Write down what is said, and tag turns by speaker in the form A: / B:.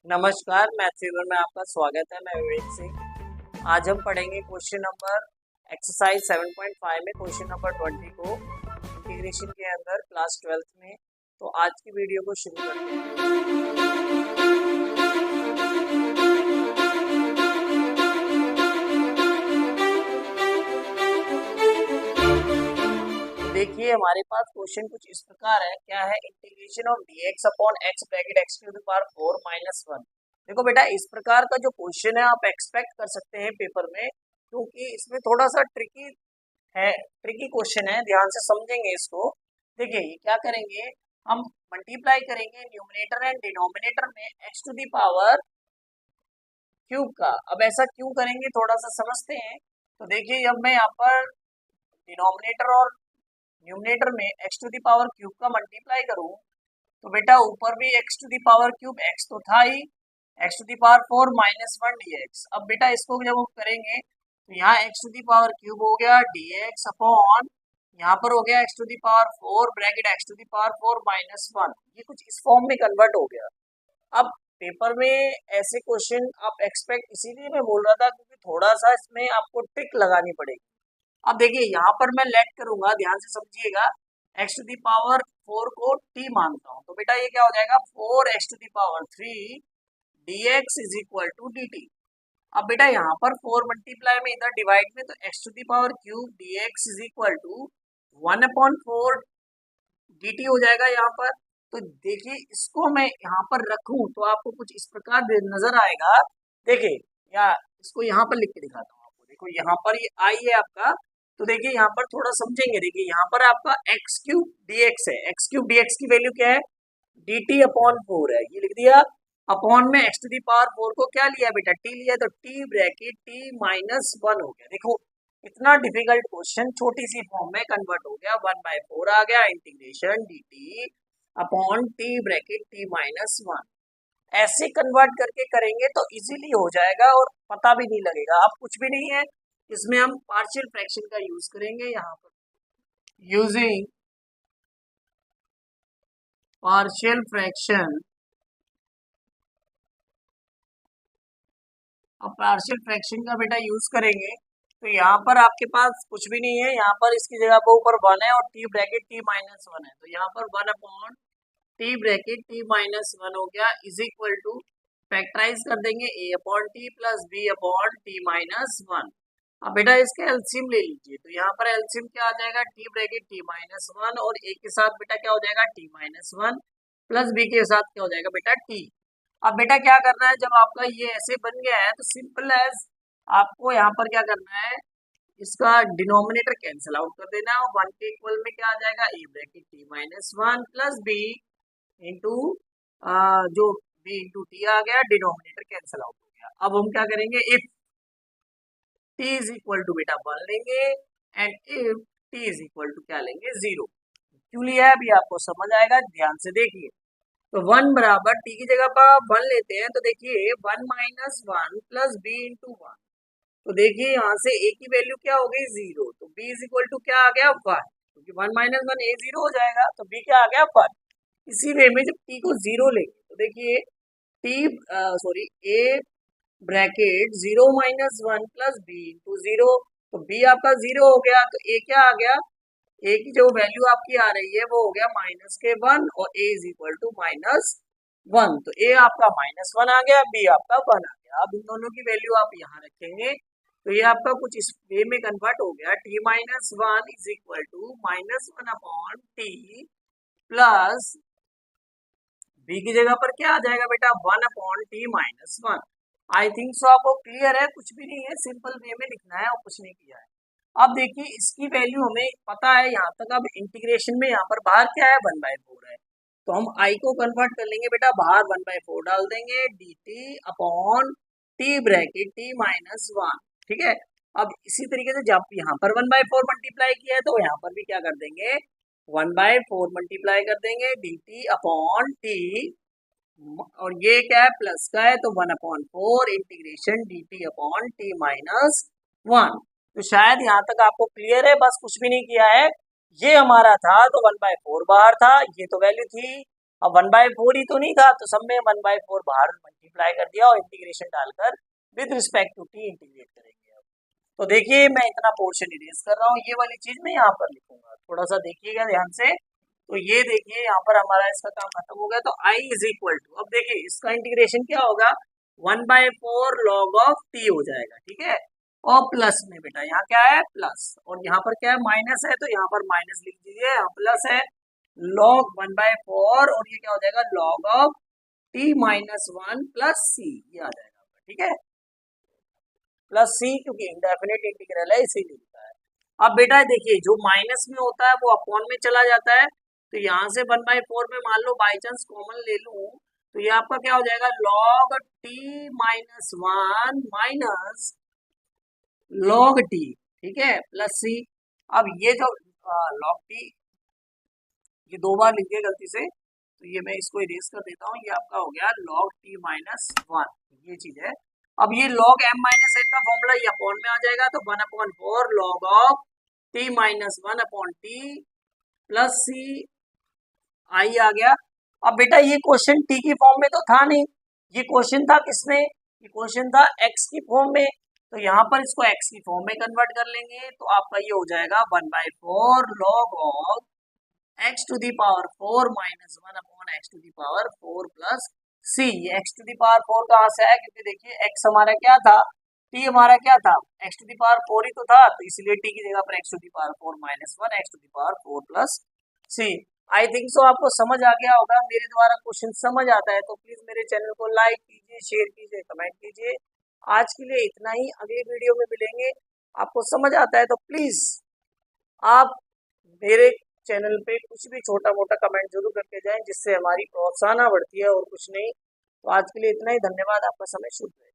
A: नमस्कार, math fever में आपका स्वागत है। मैं विवेक सिंह। आज हम पढ़ेंगे क्वेश्चन नंबर एक्सरसाइज 7.5 में क्वेश्चन नंबर 20 को इंटीग्रेशन के अंदर क्लास 12th में। तो आज की वीडियो को शुरू करते हैं। देखिए हमारे पास क्वेश्चन कुछ इस प्रकार है। क्या है? Integration of dx upon x bracket x to the power 4 minus 1। देखो बेटा, इस प्रकार का जो क्वेश्चन है आप एक्सपेक्ट कर सकते हैं पेपर में, क्योंकि इसमें थोड़ा सा ट्रिकी क्वेश्चन है। ध्यान से समझेंगे इसको। देखिए ये क्या करेंगे, हम मल्टीप्लाई करेंगे न्यूमरेटर एंड डिनोमिनेटर में x to the power cube का। अब ऐसा क्यों करेंगे थोड़ा सा समझते हैं। तो देखिए जब मैं यहाँ पर डिनोमिनेटर और न्यूमरेटर में x to the power cube का मल्टीप्लाई करूं, तो बेटा ऊपर भी x to the power cube x तो था ही, x to the power 4 minus 1 dx। अब बेटा इसको जब हम करेंगे तो यहाँ x to the power cube हो गया dx अपॉन यहाँ पर हो गया x to the power 4 bracket x to the power 4 minus 1। ये कुछ इस फॉर्म में कन्वर्ट हो गया। अब पेपर में ऐसे क्वेश्चन आप एक्सपेक्ट, इसीलिए मैं बोल रहा था क्योंकि थोड़ा सा इसमें आपको ट्रिक लगानी पड़ेगी। अब देखिए यहाँ पर मैं लेट करूंगा, ध्यान से समझिएगा। x टू दी पावर 4 को t मानता हूँ, तो बेटा ये क्या हो जाएगा 4x to the power 3 dx is equal to dt। अब बेटा यहाँ पर 4 मल्टीप्लाई में इधर डिवाइड में, तो x to the power cube dx is equal to 1/4 dt हो जाएगा यहाँ पर। तो देखिए इसको मैं यहाँ पर रखूं तो आपको कुछ इस प्रकार नजर आएगा। देखिए या इसको यहाँ पर लिख के दिखाता हूँ आपको। देखो यहाँ पर ये आई है आपका, तो देखिए यहाँ पर थोड़ा समझेंगे। देखिए यहाँ पर आपका x क्यूब dx है। x क्यूब dx की वैल्यू क्या है? dt अपॉन 4 है, ये लिख दिया। अपॉन में x टू दी पावर 4 को क्या लिया बेटा? t लिया, तो t ब्रैकेट t माइनस 1 हो गया। देखो इतना डिफिकल्ट क्वेश्चन छोटी सी फॉर्म में कन्वर्ट हो गया। 1/4 आ गया integration dt upon t bracket t minus 1। ऐसे कन्वर्ट करके करेंगे तो इजीली हो जाएगा और पता भी नहीं लगेगा। अब कुछ भी नहीं है, इसमें हम पार्शियल फ्रैक्शन का यूज करेंगे। यहाँ पर यूजिंग पार्शियल फ्रैक्शन, अब पार्शियल फ्रैक्शन का बेटा यूज करेंगे तो यहाँ पर आपके पास कुछ भी नहीं है। यहाँ पर इसकी जगह पर ऊपर 1 है और t ब्रैकेट t माइनस 1 है, तो यहाँ पर 1 upon t bracket t minus 1 हो गया इज इक्वल टू फैक्टराइज कर देंगे a upon t plus b upon t minus 1। अब बेटा इसका एलसीएम ले लीजिए, तो यहाँ पर एलसीएम क्या आ जाएगा? t ब्रैकेट t माइनस 1 और a के साथ बेटा क्या हो जाएगा? t माइनस 1 प्लस b के साथ क्या हो जाएगा बेटा? t। अब बेटा क्या करना है, जब आपका ये ऐसे बन गया है तो सिंपल एज आपको यहाँ पर क्या करना है, इसका डिनोमिनेटर कैंसिल आउट कर देना है और 1 के इक्वल में क्या आ जाएगा? a bracket t minus 1 plus b into जो b इंटू टी आ गया, डिनोमिनेटर कैंसिल आउट हो गया। अब हम क्या करेंगे, if t is equal to बेटा 1 लेंगे and if t is equal to क्या लेंगे? 0। क्यों लिया है अभी आपको समझ आएगा, ध्यान से देखिए। तो 1 बराबर t की जगह पर 1 लेते हैं, तो देखिए 1 माइनस 1 प्लस b इंटू 1। तो देखिए यहाँ से a की वैल्यू क्या हो गई? 0। तो b इज इक्वल टू क्या आ गया? 1, क्योंकि 1 माइनस 1 a 0 हो जाएगा, तो b क्या आ गया? 1। इसी वे में जब t को 0 लेंगे तो देखिए a bracket 0 minus 1 plus b into 0, तो b आपका 0 हो गया, तो a क्या आ गया? a की जो वैल्यू आपकी आ रही है वो हो गया माइनस के 1 और a is equal to minus 1। तो a आपका माइनस 1 आ गया, b आपका 1 आ गया। अब इन दोनों की वैल्यू आप यहाँ रखेंगे तो ये आपका कुछ इस वे में कन्वर्ट हो गया। t minus 1 is equal to minus 1 upon T plus b की जगह पर क्या आ जाएगा बेटा? 1 upon t minus 1। I think so आपको क्लियर है, कुछ भी नहीं है, सिंपल वे में लिखना है और कुछ नहीं किया है। अब देखिए इसकी वैल्यू हमें पता है यहाँ तक। अब इंटीग्रेशन में यहाँ पर बाहर क्या है? 1/4 है, तो हम i को कन्वर्ट कर लेंगे बेटा, बाहर 1/4 डाल देंगे dt upon t bracket t minus 1। ठीक है। अब इसी तरीके से जब यहाँ पर 1/4 मल्टीप्लाई किया है तो यहाँ पर भी क्या कर देंगे? 1/4 मल्टीप्लाई कर देंगे dt अपॉन t, और ये क्या है? प्लस का है, तो 1/4 integration dt upon t minus 1। तो शायद यहाँ तक आपको क्लियर है, बस कुछ भी नहीं किया है। ये हमारा था तो 1/4 बाहर था, ये तो वैल्यू थी, अब 1/4 ही तो नहीं था, तो सब में 1/4 बाहर मल्टीप्लाई कर दिया और इंटीग्रेशन डालकर with respect to t integrate करेंगे। अब तो देखिए मैं इतना पोर्शन इरेज कर रहा हूँ, ये वाली चीज मैं यहाँ पर लिखूंगा, थोड़ा सा देखिएगा ध्यान से। तो ये देखिए यहाँ पर हमारा इसका काम खत्म हो गया, तो आई इज इक्वल टू, अब देखिए इसका इंटीग्रेशन क्या होगा, 1/4 log ऑफ टी हो जाएगा, ठीक है। और प्लस में बेटा यहाँ क्या है प्लस, और यहाँ पर क्या है माइनस है, तो यहाँ पर माइनस लिख दीजिए, यहाँ प्लस है log 1/4, और ये क्या हो जाएगा log of T minus 1 plus C, ये आ जाएगा, ठीक है, प्लस सी, क्योंकि इंडेफिनिट इंटीग्रल है इसीलिए लिखा है। अब बेटा देखिए जो माइनस में होता है वो अपॉन में चला जाता है, तो यहाँ से 1/4 में मान लो बाई चांस कॉमन ले लूं, तो ये आपका क्या हो जाएगा log T minus 1 minus log T, ठीक है, प्लस सी। अब ये जो log टी, ये दो बार लिख दिया गलती से, तो ये मैं इसको इरेज कर देता हूँ, ये आपका हो गया log टी माइनस 1, ये चीज है। अब ये log m माइनस n का फॉर्मूला ये अपॉन में आ जाएगा, तो 1/4 log of T minus 1 upon T plus सी, आई आ गया। अब बेटा ये क्वेश्चन टी की फॉर्म में तो था नहीं, ये क्वेश्चन था किसमें, ये क्वेश्चन था एक्स की फॉर्म में, तो यहाँ पर इसको एक्स की फॉर्म में कन्वर्ट कर लेंगे, तो आपका ये हो जाएगा 1/4 log of x to the power 4 minus 1 upon x to the power 4 plus c. x to the power 4 कहाँ से आया, क्योंकि देखिए x हमारा क्या था, t हमारा क्या था, x टू दी पावर 4 ही तो था, तो इसलिए t की जगह पर x to the power 4 minus 1 x to the power 4 plus C. I think so आपको समझ आ गया होगा, मेरे द्वारा क्वेश्चन समझ आता है तो प्लीज मेरे चैनल को लाइक कीजिए, शेयर कीजिए, कमेंट कीजिए। आज के लिए इतना ही, अगली वीडियो में मिलेंगे। आपको समझ आता है तो प्लीज आप मेरे चैनल पे कुछ भी छोटा मोटा कमेंट जरूर करके जाएं, जिससे हमारी प्रोत्साहन बढ़ती है और कुछ नहीं। तो आज के लिए इतना ही, धन्यवाद, आपका समय शुभ रहे।